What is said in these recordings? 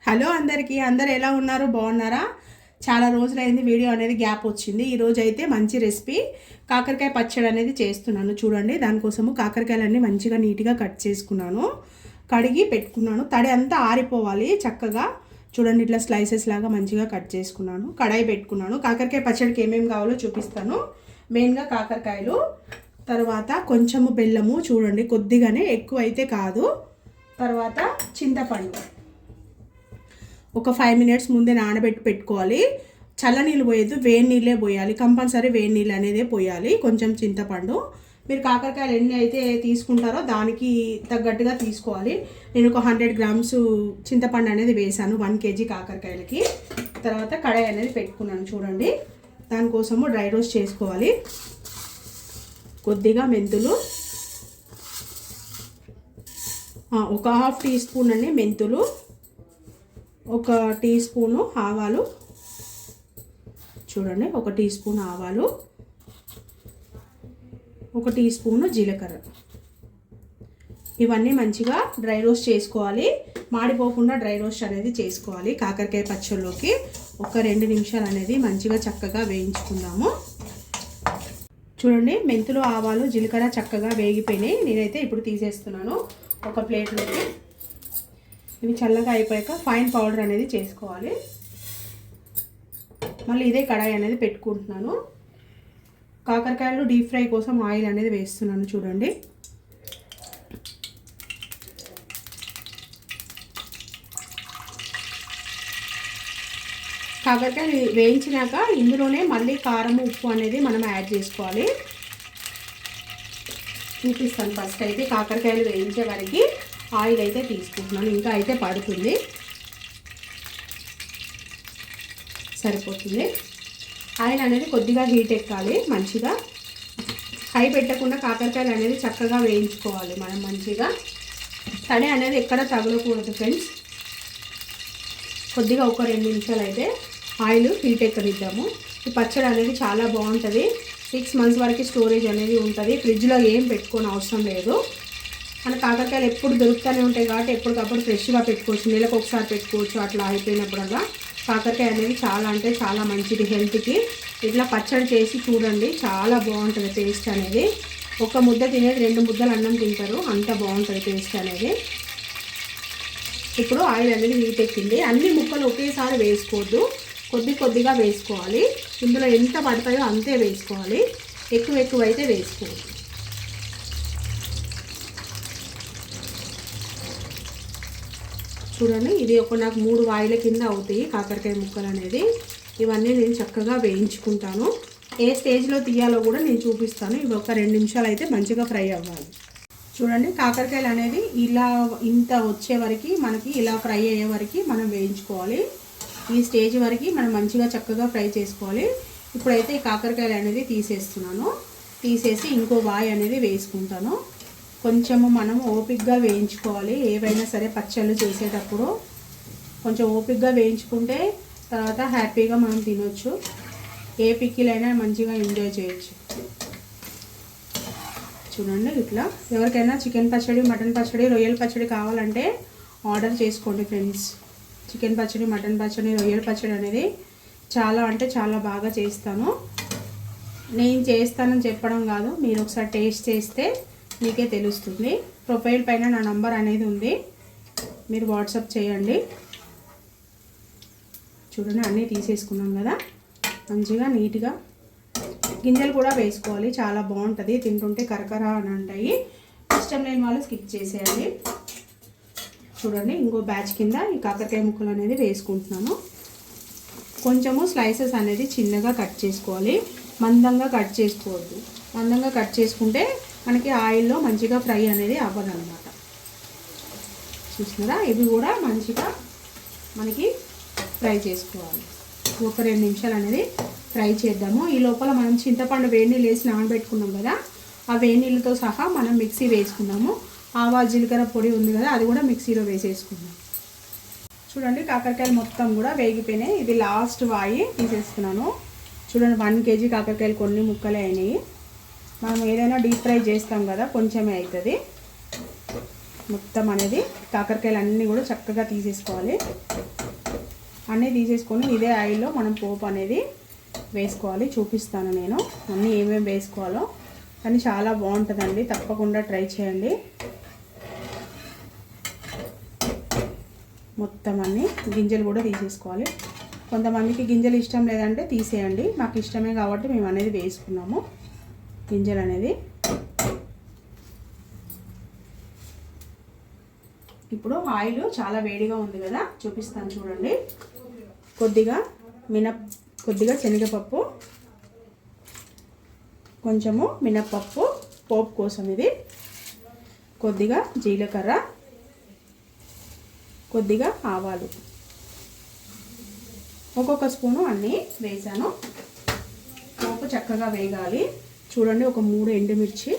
Hello అందరికీ, అందరు ఎలా ఉన్నారు? బాగున్నారా? చాలా రోజులైంది వీడియో అనేది గ్యాప్ వచ్చింది. ఈరోజు అయితే మంచి రెసిపీ కాకరకాయ పచ్చడి అనేది చేస్తున్నాను. చూడండి, దానికోసము కాకరకాయలన్నీ మంచిగా నీట్గా కట్ చేసుకున్నాను, కడిగి పెట్టుకున్నాను. తడి అంతా ఆరిపోవాలి చక్కగా. చూడండి, ఇట్లా స్లైసెస్ లాగా మంచిగా కట్ చేసుకున్నాను. కడాయి పెట్టుకున్నాను. కాకరకాయ పచ్చడికి ఏమేమి కావాలో చూపిస్తాను. మెయిన్గా కాకరకాయలు, తర్వాత కొంచెము బెల్లము, చూడండి కొద్దిగానే, ఎక్కువ అయితే కాదు. తర్వాత చింతపండు ఒక 5 minutes ముందే నానబెట్టి పెట్టుకోవాలి. చల్లనీళ్ళు పోయద్దు, వేడి నీళ్ళే పోయాలి. కంపల్సరీ వేడి నీళ్ళు అనేది పోయాలి. కొంచెం చింతపండు, మీరు కాకరకాయలు ఎన్ని అయితే తీసుకుంటారో దానికి తగ్గట్టుగా తీసుకోవాలి. నేను ఒక 100 grams చింతపండు అనేది వేసాను 1 kg కాకరకాయలకి. తర్వాత కడాయి అనేది పెట్టుకున్నాను. చూడండి, దానికోసము డ్రై రోస్ట్ చేసుకోవాలి. కొద్దిగా మెంతులు, ఒక 1/2 teaspoon అండి మెంతులు, ఒక టీ స్పూను ఆవాలు, చూడండి 1 teaspoon ఆవాలు, 1 teaspoon జీలకర్ర. ఇవన్నీ మంచిగా డ్రై రోస్ట్ చేసుకోవాలి. మాడిపోకుండా డ్రై రోస్ట్ అనేది చేసుకోవాలి. కాకరకాయ పచ్చళ్ళలోకి ఒక 2 నిమిషాలు అనేది మంచిగా చక్కగా వేయించుకుందాము. చూడండి, మెంతులు ఆవాలు జీలకర్ర చక్కగా వేగిపోయినాయి. నేనైతే ఇప్పుడు తీసేస్తున్నాను ఒక ప్లేట్లోకి. ఇవి చల్లగా అయిపోయాక ఫైన్ పౌడర్ అనేది చేసుకోవాలి. మళ్ళీ ఇదే కడాయి అనేది పెట్టుకుంటున్నాను. కాకరకాయలు డీప్ ఫ్రై కోసం ఆయిల్ అనేది వేస్తున్నాను. చూడండి, కాకరకాయలు వేయించినాక ఇందులోనే మళ్ళీ కారం ఉప్పు అనేది మనం యాడ్ చేసుకోవాలి. చూపిస్తాను. ఫస్ట్ అయితే కాకరకాయలు వేయించే వరకు ఆయిల్ అయితే తీసుకుంటున్నాను. ఇంకా అయితే పడుతుంది, సరిపోతుంది. ఆయిల్ అనేది కొద్దిగా హీట్ ఎక్కాలి. మంచిగా హై పెట్టకుండా కాకరకాయలు అనేది చక్కగా వేయించుకోవాలి మనం. మంచిగా తడి అనేది ఎక్కడ తగలకూడదు ఫ్రెండ్స్. కొద్దిగా ఒక 2 నిమిషాలు అయితే ఆయిల్ హీట్ ఎక్కనిద్దాము. ఈ పచ్చడి అనేది చాలా బాగుంటుంది. 6 months వరకు స్టోరేజ్ అనేది ఉంటుంది. ఫ్రిడ్జ్లో ఏం పెట్టుకోని అవసరం లేదు. మన కాకరకాయలు ఎప్పుడు దొరుకుతూనే ఉంటాయి కాబట్టి ఎప్పటికప్పుడు ఫ్రెష్గా పెట్టుకోవచ్చు. నెలకు ఒకసారి పెట్టుకోవచ్చు. అట్లా అయిపోయినప్పుడల్లా కాకరకాయ అనేది చాలా అంటే చాలా మంచిది హెల్త్కి. ఇట్లా పచ్చడి చేసి చూడండి, చాలా బాగుంటుంది టేస్ట్ అనేది. ఒక ముద్ద తినేది 2 ముద్దలు అన్నం తింటారు, అంత బాగుంటుంది టేస్ట్ అనేది. ఇప్పుడు ఆయిల్ అనేది హీట్ ఎక్కింది. అన్ని ముక్కలు ఒకేసారి వేసుకోవద్దు, కొద్దిగా వేసుకోవాలి. ఇందులో ఎంత పడతాయో అంతే వేసుకోవాలి, ఎక్కువ అయితే వేసుకోవద్దు. చూడండి, ఇది నాకు 3 వాయిల కింద అవుతాయి కాకరకాయ ముక్కలు అనేది. ఇవన్నీ నేను చక్కగా వేయించుకుంటాను. ఏ స్టేజ్లో తీయాలో కూడా నేను చూపిస్తాను. ఇవి ఒక 2 నిమిషాలు అయితే మంచిగా ఫ్రై అవ్వాలి. చూడండి, కాకరకాయలు అనేది ఇలా ఇంత వచ్చే వరకు మనకి, ఇలా ఫ్రై అయ్యే వరకు మనం వేయించుకోవాలి. ఈ స్టేజ్ వరకు మనం మంచిగా చక్కగా ఫ్రై చేసుకోవాలి. ఇప్పుడైతే ఈ కాకరకాయలు అనేది తీసేస్తున్నాను. తీసేసి ఇంకో వాయి అనేది వేసుకుంటాను. కొంచెము మనం ఓపికగా వేయించుకోవాలి. ఏవైనా సరే పచ్చళ్ళు చేసేటప్పుడు కొంచెం ఓపికగా వేయించుకుంటే తర్వాత హ్యాపీగా మనం తినొచ్చు. ఏ పిక్కిలైనా మంచిగా ఎంజాయ్ చేయొచ్చు. చూడండి, ఇట్లా ఎవరికైనా చికెన్ పచ్చడి, మటన్ పచ్చడి, రొయ్యల పచ్చడి కావాలంటే ఆర్డర్ చేసుకోండి ఫ్రెండ్స్. చికెన్ పచ్చడి, మటన్ పచ్చడి, రొయ్యల పచ్చడి అనేది చాలా అంటే చాలా బాగా చేస్తాను. నేను చేస్తానని చెప్పడం కాదు, మీరు ఒకసారి టేస్ట్ చేస్తే మీకే తెలుస్తుంది. ప్రొఫైల్ పైన నా నంబర్ అనేది ఉంది, మీరు వాట్సాప్ చేయండి. చూడండి, అన్నీ తీసేసుకున్నాం కదా. మంచిగా నీట్గా గింజలు కూడా వేసుకోవాలి, చాలా బాగుంటుంది. తింటుంటే కరకర అని ఉంటాయి. ఇష్టం లేని వాళ్ళు స్కిప్ చేసేయండి. చూడండి, ఇంకో బ్యాచ్ కింద ఈ కాకరకాయ ముక్కలు అనేది వేసుకుంటున్నాను. కొంచెము స్లైసెస్ అనేది చిన్నగా కట్ చేసుకోవాలి, మందంగా కట్ చేసుకోవద్దు. మందంగా కట్ చేసుకుంటే మనకి ఆయిల్లో మంచిగా ఫ్రై అనేది అవ్వదన్నమాట. చూసినారా, ఇవి కూడా మంచిగా మనకి ఫ్రై చేసుకోవాలి. ఒక 2 నిమిషాలు అనేది ఫ్రై చేద్దాము. ఈ లోపల మనం చింతపండు వేడి నీళ్ళు వేసి నానబెట్టుకున్నాం కదా, ఆ వేడి నీళ్ళతో సహా మనం మిక్సీ వేసుకున్నాము. ఆవాలు జీలకర్ర పొడి ఉంది కదా, అది కూడా మిక్సీలో వేసేసుకుందాం. చూడండి, కాకరకాయలు మొత్తం కూడా వేగిపోయినాయి. ఇది లాస్ట్ వాయి తీసేస్తున్నాను. చూడండి, 1 kg కాకరకాయలు కొన్ని ముక్కలే అయినాయి. మనం ఏదైనా డీప్ ఫ్రై చేస్తాం కదా, కొంచెమే అవుతుంది. మొత్తం అనేది కాకరకాయలు అన్నీ కూడా చక్కగా తీసేసుకోవాలి. అన్నీ తీసేసుకొని ఇదే ఆయిల్లో మనం పోపు అనేది వేసుకోవాలి. చూపిస్తాను నేను అన్నీ ఏమేమి వేసుకోవాలో. కానీ చాలా బాగుంటుందండి, తప్పకుండా ట్రై చేయండి. మొత్తం అన్నీ గింజలు కూడా తీసేసుకోవాలి. కొంతమందికి గింజలు ఇష్టం లేదంటే తీసేయండి. మాకు ఇష్టమే కాబట్టి మేము అనేది వేసుకున్నాము గింజలు అనేది. ఇప్పుడు ఆయిల్ చాలా వేడిగా ఉంది కదా, చూపిస్తాను చూడండి. కొద్దిగా శనగపప్పు, కొంచెము మినప్పప్పు పోపు కోసం ఇది, కొద్దిగా జీలకర్ర, కొద్దిగా ఆవాలు, ఒక్కొక్క స్పూను అన్నీ వేసాను. పోపు చక్కగా వేగాలి. చూడండి, ఒక 3 ఎండుమిర్చి.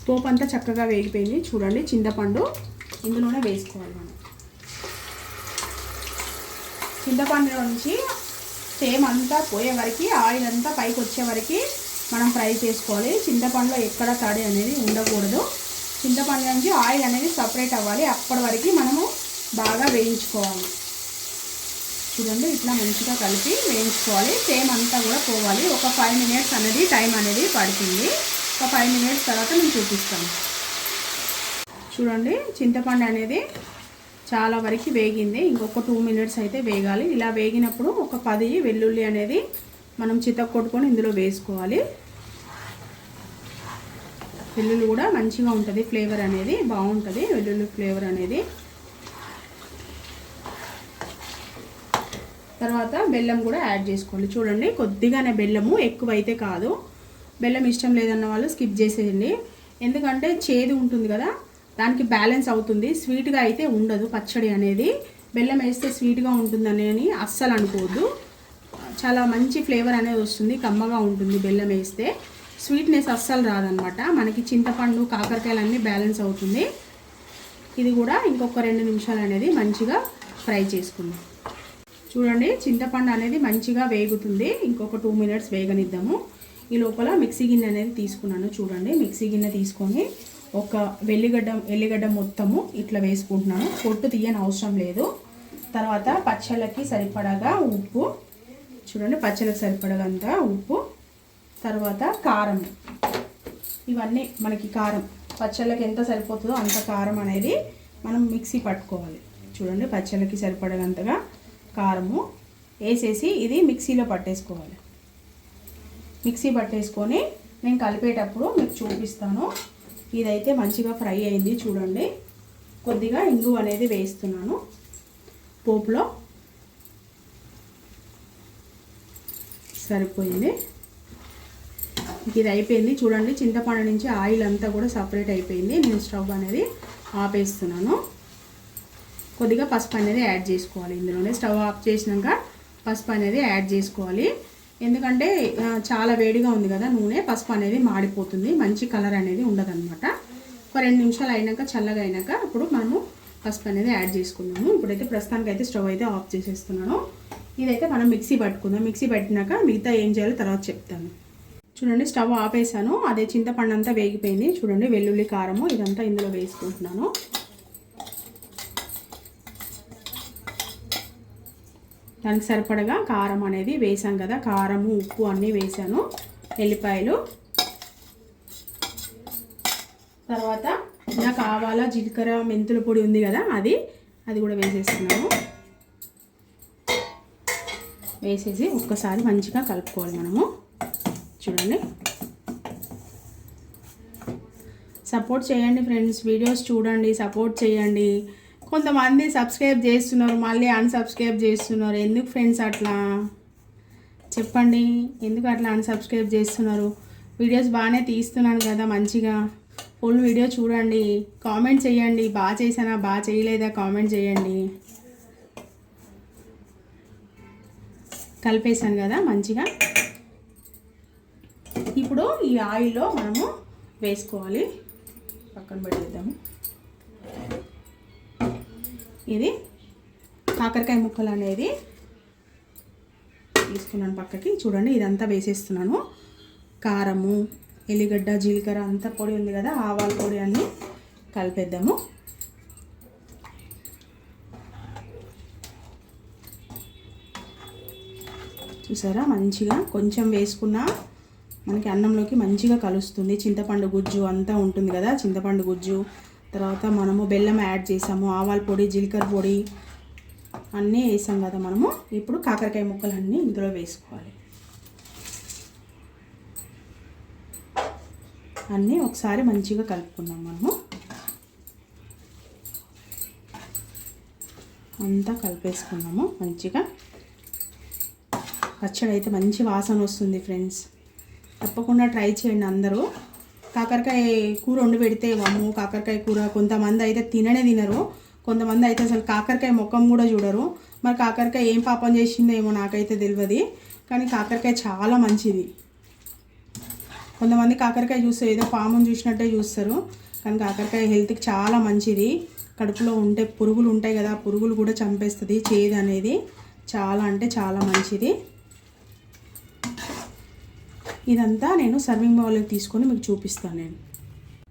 పోపు అంతా చక్కగా వేగిపోయింది. చూడండి, చింతపండు ఇందులోనే వేసుకోవాలి మనం. చింతపండు నుంచి తేమ అంతా పోయే వరకు, ఆయిల్ అంతా పైకి వచ్చే వరకు మనం ఫ్రై చేసుకోవాలి. చింతపండులో ఎక్కడ తడి అనేది ఉండకూడదు. చింతపండు నుంచి ఆయిల్ అనేది సపరేట్ అవ్వాలి. అప్పటి వరకు మనము బాగా వేయించుకోవాలి. చూడండి, ఇట్లా మంచిగా కలిపి వేయించుకోవాలి. తేమ అంతా కూడా పోవాలి. ఒక 5 మినిట్స్ అనేది టైం అనేది పడుతుంది. ఒక 5 మినిట్స్ తర్వాత నేను చూపిస్తాను. చూడండి, చింతపండు అనేది చాలా వరకు వేగింది. ఇంకొక 2 మినిట్స్ అయితే వేగాలి. ఇలా వేగినప్పుడు ఒక 10 వెల్లుల్లి అనేది మనం చితక్కొట్టుకొని ఇందులో వేసుకోవాలి. వెల్లుల్లి కూడా మంచిగా ఉంటుంది, ఫ్లేవర్ అనేది బాగుంటుంది. వెల్లుల్లి ఫ్లేవర్ అనేది. తర్వాత బెల్లం కూడా యాడ్ చేసుకోవాలి. చూడండి, కొద్దిగానే బెల్లము, ఎక్కువైతే కాదు. బెల్లం ఇష్టం లేదన్న వాళ్ళు స్కిప్ చేసేయండి. ఎందుకంటే చేదు ఉంటుంది కదా, దానికి బ్యాలెన్స్ అవుతుంది. స్వీట్గా అయితే ఉండదు పచ్చడి అనేది. బెల్లం వేస్తే స్వీట్గా ఉంటుందని అస్సలు అనుకోవద్దు. చాలా మంచి ఫ్లేవర్ అనేది వస్తుంది, కమ్మగా ఉంటుంది. బెల్లం వేస్తే స్వీట్నెస్ అస్సలు రాదనమాట. మనకి చింతపండు కాకరకాయలు అన్నీ బ్యాలెన్స్ అవుతుంది. ఇది కూడా ఇంకొక 2 నిమిషాలు అనేది మంచిగా ఫ్రై చేసుకుందాం. చూడండి, చింతపండు అనేది మంచిగా వేగుతుంది. ఇంకొక 2 మినిట్స్ వేగనిద్దాము. ఈ లోపల మిక్సీ గిన్నె అనేది తీసుకున్నాను. చూడండి, మిక్సీ గిన్నె తీసుకొని ఒక ఎల్లిగడ్డ మొత్తము ఇట్లా వేసుకుంటున్నాను. పొట్టు తీయని అవసరం లేదు. తర్వాత పచ్చళ్ళకి సరిపడగా ఉప్పు, చూడండి పచ్చళ్ళకి సరిపడగంత ఉప్పు, తర్వాత కారం. ఇవన్నీ మనకి కారం పచ్చళ్ళకి ఎంత సరిపోతుందో అంత కారం అనేది మనం మిక్సీ పట్టుకోవాలి. చూడండి, పచ్చళ్ళకి సరిపడగంతగా కారము వేసేసి ఇది మిక్సీలో పట్టేసుకోవాలి. మిక్సీ పట్టేసుకొని నేను కలిపేటప్పుడు మీకు చూపిస్తాను. ఇదైతే మంచిగా ఫ్రై అయింది. చూడండి, కొద్దిగా ఇంగు అనేది వేస్తున్నాను పోపులో. సరిపోయింది. ఇది అయిపోయింది. చూడండి, చింతపండు నుంచి ఆయిల్ అంతా కూడా సపరేట్ అయిపోయింది. నేను స్టవ్ అనేది ఆపేస్తున్నాను. కొద్దిగా పసుపు అనేది యాడ్ చేసుకోవాలి ఇందులోనే. స్టవ్ ఆఫ్ చేసినాక పసుపు అనేది యాడ్ చేసుకోవాలి. ఎందుకంటే చాలా వేడిగా ఉంది కదా నూనె, పసుపు అనేది మాడిపోతుంది, మంచి కలర్ అనేది ఉండదన్నమాట. ఒక 2 నిమిషాలు అయినాక, చల్లగా అయినాక అప్పుడు మనము పసుపు అనేది యాడ్ చేసుకున్నాము. ఇప్పుడైతే ప్రస్తుతానికి అయితే స్టవ్ అయితే ఆఫ్ చేసేస్తున్నాను. ఇదైతే మనం మిక్సీ పట్టుకుందాం. మిక్సీ పట్టినాక మిగతా ఏం చేయాలో తర్వాత చెప్తాను. చూడండి, స్టవ్ ఆపేసాను. అదే చింతపండు అంతా వేగిపోయింది. చూడండి, వెల్లుల్లి కారము ఇదంతా ఇందులో వేసుకుంటున్నాను. దానికి సరిపడగా కారం అనేది వేసాం కదా, కారము ఉప్పు అన్నీ వేసాను. ఎల్లిపాయలు, తర్వాత నాకు ఆవాల జీలకర్ర మెంతుల పొడి ఉంది కదా, అది కూడా వేసేస్తున్నాము. వేసేసి ఒక్కసారి మంచిగా కలుపుకోవాలి మనము. చూడండి, సపోర్ట్ చేయండి ఫ్రెండ్స్, వీడియోస్ చూడండి, సపోర్ట్ చేయండి. కొంతమంది సబ్స్క్రైబ్ చేస్తున్నారు, మళ్ళీ అన్సబ్స్క్రైబ్ చేస్తున్నారు. ఎందుకు ఫ్రెండ్స్ అట్లా చెప్పండి? ఎందుకు అట్లా అన్సబ్స్క్రైబ్ చేస్తున్నారు? వీడియోస్ బాగానే తీస్తున్నాను కదా మంచిగా. ఫుల్ వీడియో చూడండి, కామెంట్ చేయండి. బాగా చేసానా, బాగా చేయలేదా కామెంట్ చేయండి. కలిపేసాను కదా మంచిగా. ఇప్పుడు ఈ ఆయిల్లో మనము వేసుకోవాలి. పక్కన పెట్టేద్దాము. ఇది కాకరకాయ ముక్కలు అనేది తీసుకున్నాను పక్కకి. చూడండి ఇదంతా వేసేస్తున్నాను. కారము, ఎల్లిగడ్డ, జీలకర్ర అంతా పొడి ఉంది కదా, ఆవాల పొడి అన్నీ కలిపేద్దాము. చూసారా మంచిగా కొంచెం వేసుకున్నా మనకి అన్నంలోకి మంచిగా కలుస్తుంది. చింతపండు గుజ్జు అంతా ఉంటుంది కదా, చింతపండు గుజ్జు, తర్వాత మనము బెల్లం యాడ్ చేసాము, ఆవాల పొడి, జీలకర్ర పొడి అన్నీ వేసాం కదా మనము. ఇప్పుడు కాకరకాయ ముక్కలన్నీ ఇందులో వేసుకోవాలి. అన్నీ ఒకసారి మంచిగా కలుపుకుందాం మనము. అంతా కలిపేసుకున్నాము మంచిగా. పచ్చడి అయితే మంచి వాసన వస్తుంది ఫ్రెండ్స్, తప్పకుండా ట్రై చేయండి అందరూ. కాకరకాయ కూర వండి పెడితే వమ్ము కాకరకాయ కూర కొంతమంది అయితే తినరు, కొంతమంది అయితే అసలు కాకరకాయ ముఖం కూడా చూడరు. మరి కాకరకాయ ఏం పాపం చేసిందో ఏమో నాకైతే తెలియదు, కానీ కాకరకాయ చాలా మంచిది. కొంతమంది కాకరకాయ చూస్తే ఏదో పాముని చూసినట్టే చూస్తారు, కానీ కాకరకాయ హెల్త్కి చాలా మంచిది. కడుపులో ఉంటే పురుగులు ఉంటాయి కదా, పురుగులు కూడా చంపేస్తుంది. చేదు అనేది చాలా అంటే చాలా మంచిది. ఇదంతా నేను సర్వింగ్ బౌల్లోకి తీసుకొని మీకు చూపిస్తాను. నేను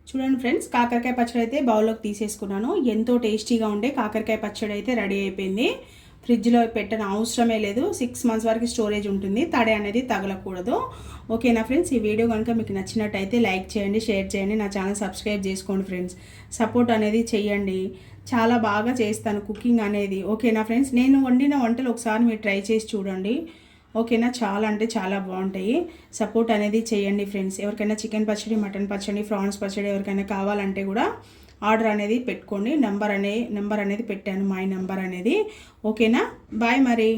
చూడండి ఫ్రెండ్స్, కాకరకాయ పచ్చడి అయితే బౌల్లోకి తీసేసుకున్నాను. ఎంతో టేస్టీగా ఉండే కాకరకాయ పచ్చడి అయితే రెడీ అయిపోయింది. ఫ్రిడ్జ్లో పెట్టని అవసరమే లేదు, 6 months వరకు స్టోరేజ్ ఉంటుంది. తడి అనేది తగలకూడదు. ఓకేనా ఫ్రెండ్స్, ఈ వీడియో కనుక మీకు నచ్చినట్టయితే లైక్ చేయండి, షేర్ చేయండి, నా ఛానల్ సబ్స్క్రైబ్ చేసుకోండి ఫ్రెండ్స్. సపోర్ట్ అనేది చేయండి. చాలా బాగా చేస్తాను కుకింగ్ అనేది. ఓకేనా ఫ్రెండ్స్, నేను వండిన వంటలు ఒకసారి మీరు ట్రై చేసి చూడండి. ఓకేనా, చాలా అంటే చాలా బాగుంటాయి. సపోర్ట్ అనేది చేయండి ఫ్రెండ్స్. ఎవరికైనా చికెన్ పచ్చడి, మటన్ పచ్చడి, ప్రాన్స్ పచ్చడి ఎవరికైనా కావాలంటే కూడా ఆర్డర్ అనేది పెట్టుకోండి. నెంబర్ అనేది పెట్టాను, మై నెంబర్ అనేది. ఓకేనా, బాయ్ మరి.